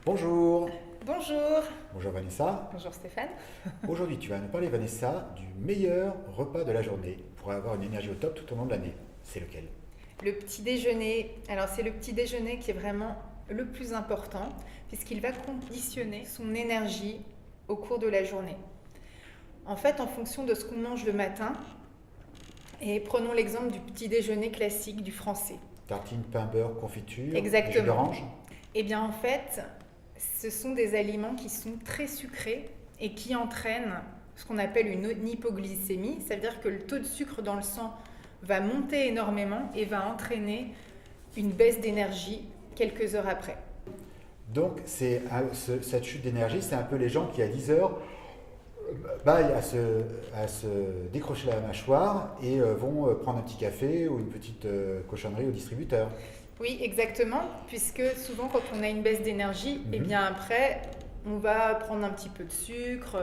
Bonjour. Bonjour. Bonjour Vanessa. Bonjour Stéphane. Aujourd'hui, tu vas nous parler, Vanessa, du meilleur repas de la journée pour avoir une énergie au top tout au long de l'année. C'est lequel? Le petit déjeuner. Alors c'est le petit déjeuner qui est vraiment le plus important puisqu'il va conditionner son énergie au cours de la journée. En fait, en fonction de ce qu'on mange le matin, et prenons l'exemple du petit déjeuner classique du français. Tartine, pain, beurre, confiture, Exactement. jus d'orange. Eh bien en fait, ce sont des aliments qui sont très sucrés et qui entraînent ce qu'on appelle une hypoglycémie. Ça veut dire que le taux de sucre dans le sang va monter énormément et va entraîner une baisse d'énergie quelques heures après. Donc, cette chute d'énergie, c'est un peu les gens qui, à 10 heures, baillent à se décrocher la mâchoire et vont prendre un petit café ou une petite cochonnerie au distributeur. Oui, exactement, puisque souvent quand on a une baisse d'énergie, et bien après, on va prendre un petit peu de sucre,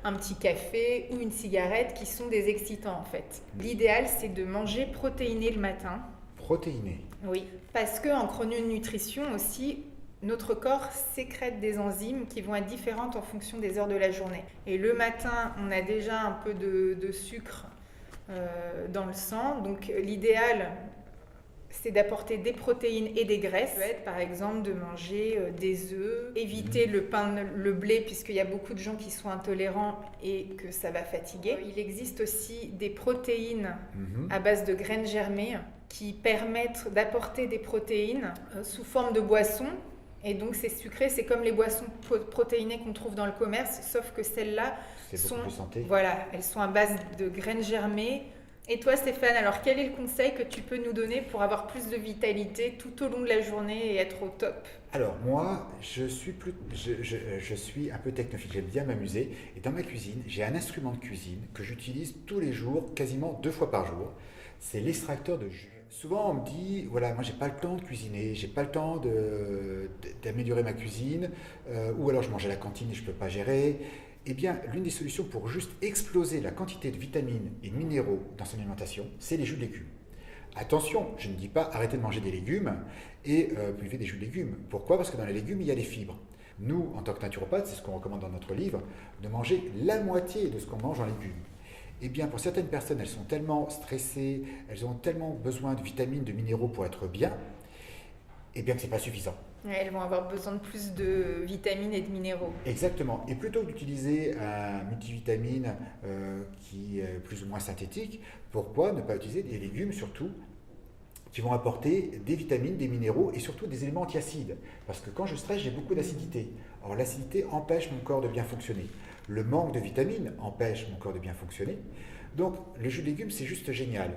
un petit café ou une cigarette qui sont des excitants en fait. L'idéal, c'est de manger protéiné le matin. Protéiné. Oui, parce qu'en chrononutrition aussi, notre corps sécrète des enzymes qui vont être différentes en fonction des heures de la journée. Et le matin, on a déjà un peu de sucre dans le sang, donc l'idéal, c'est d'apporter des protéines et des graisses. Ça peut être par exemple de manger des œufs, éviter le pain, le blé, puisqu'il y a beaucoup de gens qui sont intolérants et que ça va fatiguer. Il existe aussi des protéines à base de graines germées qui permettent d'apporter des protéines sous forme de boissons. Et donc c'est sucré, c'est comme les boissons protéinées qu'on trouve dans le commerce, sauf que celles-là beaucoup plus santé. Voilà, elles sont à base de graines germées. Et toi Stéphane, alors quel est le conseil que tu peux nous donner pour avoir plus de vitalité tout au long de la journée et être au top? Alors moi, je suis un peu technophile, j'aime bien m'amuser. Et dans ma cuisine, j'ai un instrument de cuisine que j'utilise tous les jours, quasiment 2 fois par jour. C'est l'extracteur de jus. Souvent on me dit, voilà, moi j'ai pas le temps de cuisiner, j'ai pas le temps d'améliorer ma cuisine, ou alors je mange à la cantine et je peux pas gérer. Eh bien, l'une des solutions pour juste exploser la quantité de vitamines et de minéraux dans son alimentation, c'est les jus de légumes. Attention, je ne dis pas arrêtez de manger des légumes et buvez des jus de légumes. Pourquoi? Parce que dans les légumes, il y a des fibres. Nous, en tant que naturopathes, c'est ce qu'on recommande dans notre livre, de manger la moitié de ce qu'on mange en légumes. Eh bien, pour certaines personnes, elles sont tellement stressées, elles ont tellement besoin de vitamines, de minéraux pour être bien, eh bien que ce n'est pas suffisant. Elles vont avoir besoin de plus de vitamines et de minéraux. Exactement. Et plutôt que d'utiliser un multivitamine qui est plus ou moins synthétique, pourquoi ne pas utiliser des légumes surtout qui vont apporter des vitamines, des minéraux et surtout des éléments antiacides. Parce que quand je stresse, j'ai beaucoup d'acidité. Or, l'acidité empêche mon corps de bien fonctionner. Le manque de vitamines empêche mon corps de bien fonctionner. Donc, le jus de légumes, c'est juste génial.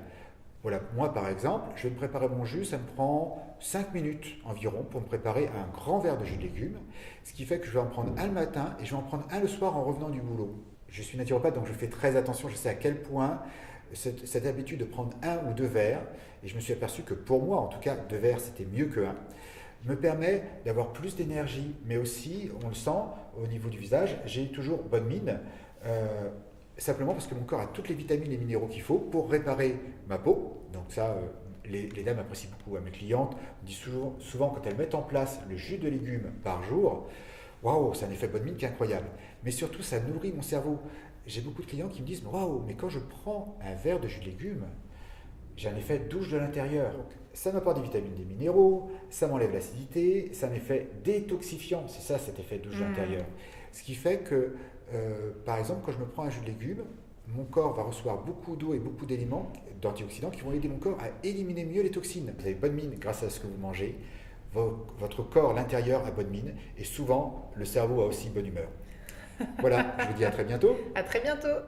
Voilà, moi par exemple, je vais me préparer mon jus, ça me prend 5 minutes environ pour me préparer un grand verre de jus de légumes, ce qui fait que je vais en prendre un le matin et je vais en prendre un le soir en revenant du boulot. Je suis naturopathe donc je fais très attention, je sais à quel point cette habitude de prendre 1 ou 2 verres, et je me suis aperçu que pour moi en tout cas 2 verres c'était mieux que 1, me permet d'avoir plus d'énergie, mais aussi, on le sent au niveau du visage, j'ai toujours bonne mine. Simplement parce que mon corps a toutes les vitamines et minéraux qu'il faut pour réparer ma peau. Donc ça, les dames apprécient beaucoup. À mes clientes me disent souvent quand elles mettent en place le jus de légumes par jour, waouh, c'est un effet bonne mine qui est incroyable. Mais surtout, ça nourrit mon cerveau. J'ai beaucoup de clients qui me disent, waouh, mais quand je prends un verre de jus de légumes, j'ai un effet douche de l'intérieur. Donc, ça m'apporte des vitamines, des minéraux, ça m'enlève l'acidité, c'est un effet détoxifiant. C'est ça cet effet douche de l'intérieur. Ce qui fait que par exemple, quand je me prends un jus de légumes, mon corps va recevoir beaucoup d'eau et beaucoup d'éléments, d'antioxydants qui vont aider mon corps à éliminer mieux les toxines. Vous avez bonne mine grâce à ce que vous mangez, votre corps, l'intérieur a bonne mine, et souvent, le cerveau a aussi bonne humeur. Voilà, je vous dis à très bientôt. À très bientôt.